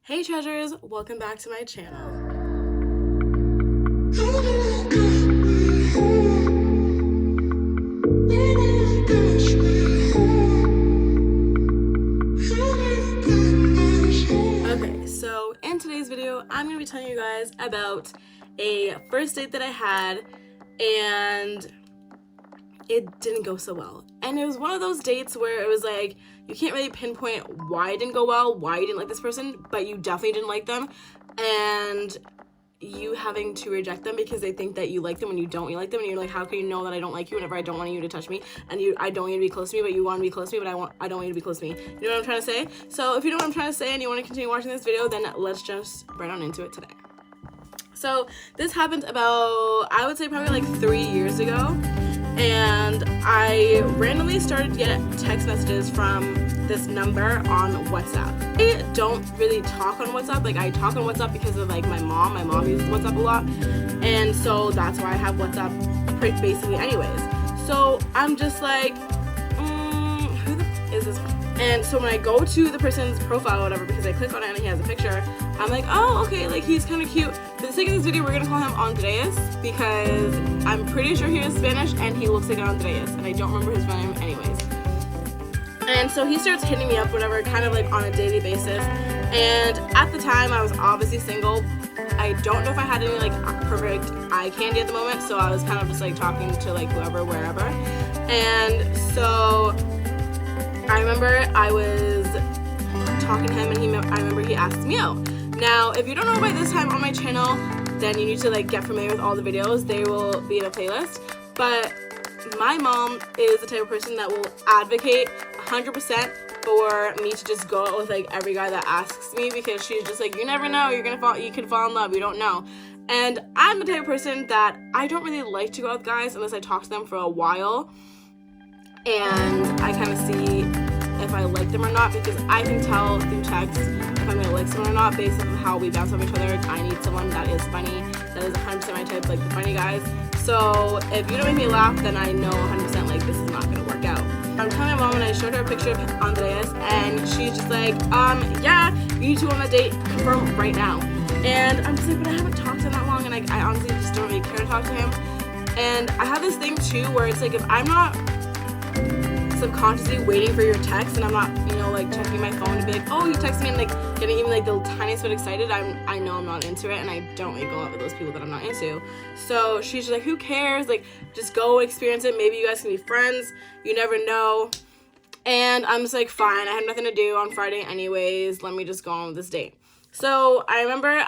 Hey treasures, welcome back to my channel. Okay, so in today's video, I'm going to be telling you guys about a first date that I had, and it didn't go so well. And it was one of those dates where it was like, you can't really pinpoint why it didn't go well, why you didn't like this person, but you definitely didn't like them, and you having to reject them because they think that you like them when you don't. You like them, and you're like, how can you know that I don't like you whenever I don't want you to touch me, and I don't want you to be close to me, but you want to be close to me, but I don't want you to be close to me. You know what I'm trying to say? So if you know what I'm trying to say and you want to continue watching this video, then let's just right on into it today. So this happened about, I would say probably like 3 years ago, and I randomly started to get text messages from this number on WhatsApp. I don't really talk on WhatsApp. Like, I talk on WhatsApp because of like my mom. My mom uses WhatsApp a lot, and so that's why I have WhatsApp basically anyways. So I'm just like, who the f is this? And so when I go to the person's profile or whatever, because I click on it and he has a picture, I'm like, oh, okay, like he's kind of cute. For the sake of this video, we're gonna call him Andreas because I'm pretty sure he is Spanish and he looks like Andreas, and I don't remember his name anyways. And so he starts hitting me up, whatever, kind of like on a daily basis. And at the time, I was obviously single. I don't know if I had any like perfect eye candy at the moment, so I was kind of just like talking to like whoever, wherever. And so I remember I was talking to him, and I remember he asked me out. Now, if you don't know by this time on my channel, then you need to like get familiar with all the videos. They will be in a playlist. But my mom is the type of person that will advocate 100% for me to just go out with like every guy that asks me, because she's just like, you never know, you can fall in love, you don't know. And I'm the type of person that I don't really like to go out with guys unless I talk to them for a while and I kind of see if I like them or not, because I can tell through text if I'm gonna like someone or not based on how we bounce off each other. I need someone that is funny, that is 100% my type, like the funny guys. So if you don't make me laugh, then I know 100% like this is not gonna work out. I'm telling my mom, and I showed her a picture of Andreas, and she's just like, yeah, you need to go on a date, confirm right now. And I'm just like, but I haven't talked to him that long, and I honestly just don't really care to talk to him. And I have this thing too where it's like, if I'm not subconsciously waiting for your text and I'm not, you know, like checking my phone to be like, oh, you text me, and like getting even like the tiniest bit excited, I know I'm not into it, and I don't really go out with those people that I'm not into. So she's just like, who cares, like just go experience it, maybe you guys can be friends, you never know. And I'm just like, fine, I had nothing to do on Friday anyways, let me just go on with this date. So I remember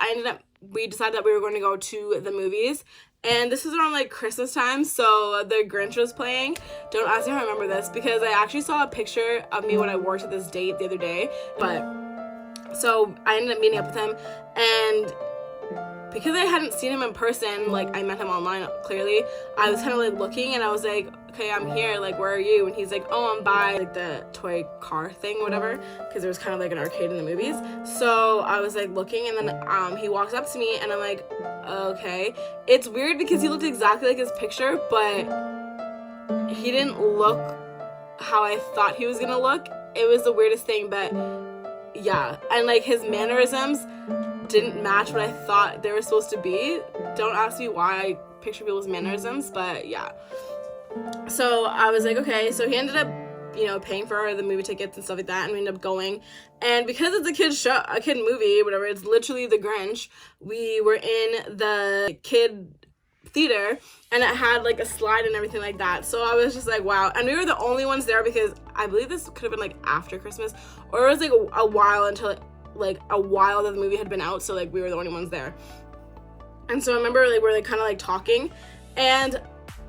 we decided that we were going to go to the movies. And this is around like Christmas time, so the Grinch was playing. Don't ask me how I remember this, because I actually saw a picture of me when I wore to this date the other day. But so I ended up meeting up with him, and because I hadn't seen him in person, like I met him online clearly, I was kind of like looking, and I was like, okay, I'm here, like where are you? And he's like, oh, I'm by like the toy car thing, whatever, because there was kind of like an arcade in the movies. So I was like looking, and then he walks up to me, and I'm like, okay. It's weird because he looked exactly like his picture, but he didn't look how I thought he was gonna look. It was the weirdest thing, but yeah. And like his mannerisms didn't match what I thought they were supposed to be. Don't ask me why I picture people's mannerisms, but yeah. So I was like, okay. So he ended up, you know, paying for the movie tickets and stuff like that, and we ended up going. And because it's a kid movie, whatever, it's literally the Grinch, we were in the kid theater, and it had like a slide and everything like that. So I was just like, wow. And we were the only ones there, because I believe this could have been like after Christmas, or it was like a while until like a while that the movie had been out, so like we were the only ones there. And so I remember like we're like kind of like talking, and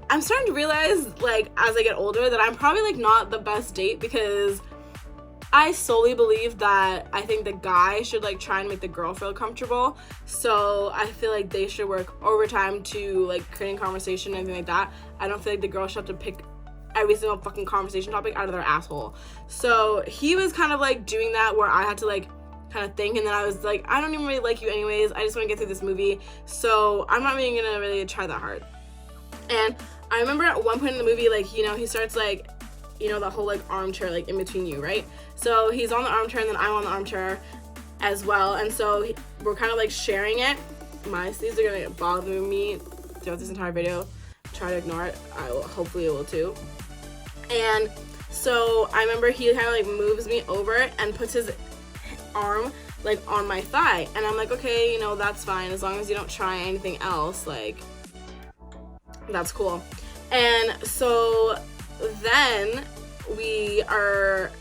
I'm starting to realize like as I get older that I'm probably like not the best date, because I solely believe that I think the guy should like try and make the girl feel comfortable. So I feel like they should work overtime to like creating conversation and everything like that. I don't feel like the girl should have to pick every single fucking conversation topic out of their asshole. So he was kind of like doing that, where I had to like kind of think, and then I was like, I don't even really like you anyways, I just want to get through this movie, so I'm not even gonna really try that hard. And I remember at one point in the movie, like, you know, he starts like, you know, the whole like armchair like in between you, right? So he's on the armchair, and then I'm on the armchair, as well, and so we're kind of like sharing it. My sleeves are gonna bother me throughout this entire video. Try to ignore it. Hopefully it will too. And so I remember he kind of like moves me over and puts his arm like on my thigh, and I'm like, okay, you know, that's fine as long as you don't try anything else, like that's cool. And so then we are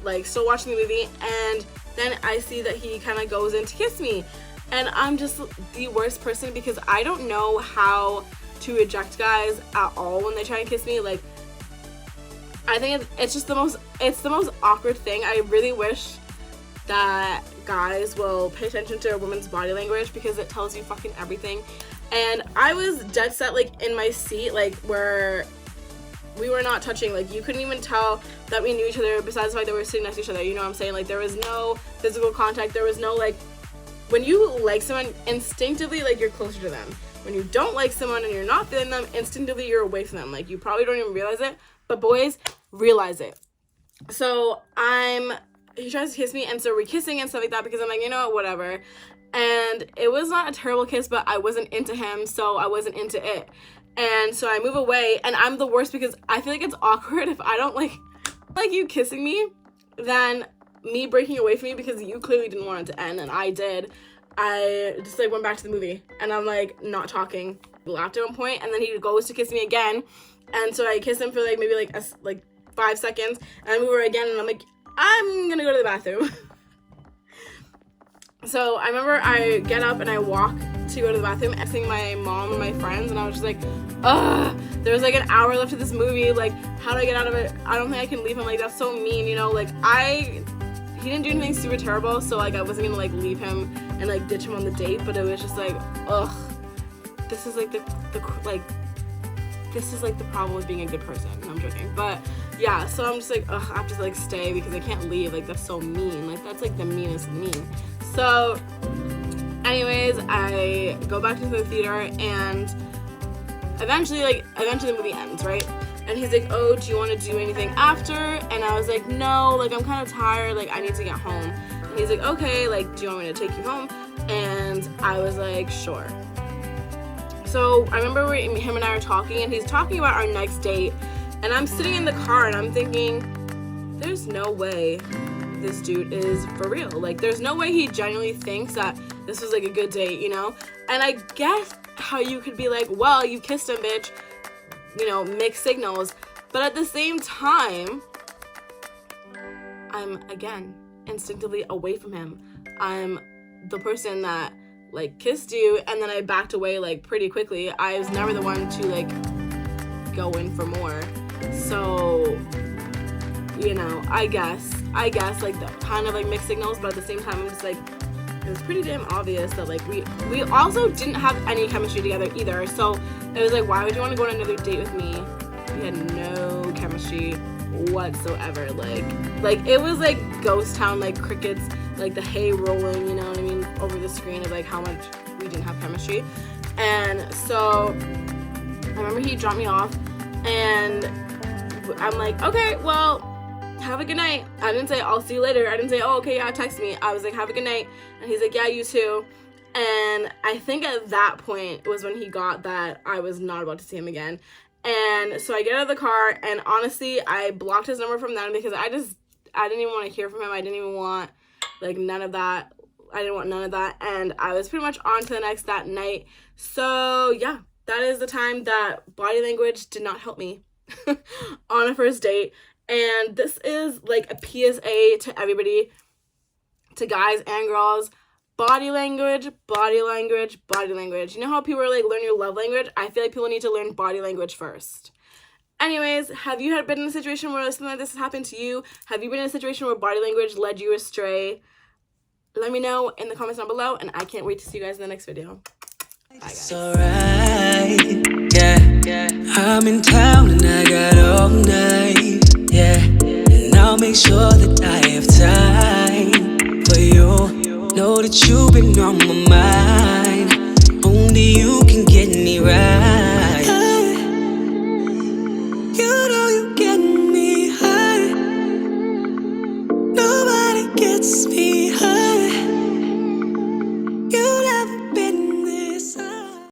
like still watching the movie, and then I see that he kind of goes in to kiss me, and I'm just the worst person because I don't know how to reject guys at all when they try and kiss me. Like, I think it's just the most awkward thing. I really wish that guys will pay attention to a woman's body language because it tells you fucking everything. And I was dead set like in my seat, like where we were not touching. Like, you couldn't even tell that we knew each other besides the fact that we were sitting next to each other, you know what I'm saying? Like, there was no physical contact. There was no, like, when you like someone, instinctively, like, you're closer to them. When you don't like someone and you're not feeling them, instinctively you're away from them. Like, you probably don't even realize it, but boys realize it. So he tries to kiss me, and so we're kissing and stuff like that because I'm like, you know what, whatever. And it was not a terrible kiss, but I wasn't into him, so I wasn't into it. And so I move away, and I'm the worst because I feel like it's awkward if I don't like you kissing me, then me breaking away from you because you clearly didn't want it to end, and I did. I just like went back to the movie, and I'm like not talking. We laughed at one point, and then he goes to kiss me again, and so I kiss him for like maybe like 5 seconds, and I move over again, and I'm like, I'm gonna go to the bathroom. So I remember I get up and I walk to go to the bathroom, asking my mom and my friends, and I was just like, ugh, there's like an hour left of this movie, like, how do I get out of it? I don't think I can leave him, like, that's so mean, you know, like, he didn't do anything super terrible, so like I wasn't gonna like leave him and like ditch him on the date, but it was just like, ugh, this is like this is like the problem with being a good person. No, I'm joking, but yeah, so I'm just like, ugh, I have to like stay because I can't leave, like that's so mean, like that's like the meanest mean. So anyways, I go back to the theater, and eventually the movie ends, right? And he's like, oh, do you want to do anything after? And I was like, no, like I'm kind of tired, like I need to get home. And he's like, okay, like do you want me to take you home? And I was like, sure. So I remember him and I were talking, and he's talking about our next date, and I'm sitting in the car and I'm thinking, there's no way this dude is for real. Like, there's no way he genuinely thinks that this was like a good date, you know? And I get how you could be like, well, you kissed him, bitch, you know, mixed signals. But at the same time, I'm again instinctively away from him. I'm the person that like kissed you and then I backed away like pretty quickly. I was never the one to like go in for more. So, you know, I guess like the kind of like mixed signals, but at the same time I'm just like, it was pretty damn obvious that like we also didn't have any chemistry together either. So it was like, why would you want to go on another date with me? We had no chemistry whatsoever. Like it was like ghost town, like crickets, like the hay rolling, you know what I mean, over the screen of like how much we didn't have chemistry. And so I remember he dropped me off, and I'm like, okay, well, have a good night. I didn't say I'll see you later. I didn't say, oh, okay, yeah, text me. I was like, have a good night. And he's like, yeah, you too. And I think at that point was when he got that I was not about to see him again. And so I get out of the car, and honestly, I blocked his number from then because I didn't even want to hear from him. I didn't even want like none of that. I didn't want none of that. And I was pretty much on to the next that night. So yeah, that is the time that body language did not help me on a first date. And this is like a PSA to everybody, to guys and girls. Body language, body language, body language. You know how people are like, learn your love language? I feel like people need to learn body language first. Anyways, have you been in a situation where something like this has happened to you? Have you been in a situation where body language led you astray? Let me know in the comments down below, and I can't wait to see you guys in the next video. Bye, guys. It's alright, yeah. I'm in town and I got all night, yeah. And I'll make sure that I have time for you. Know that you've been on my mind. Only you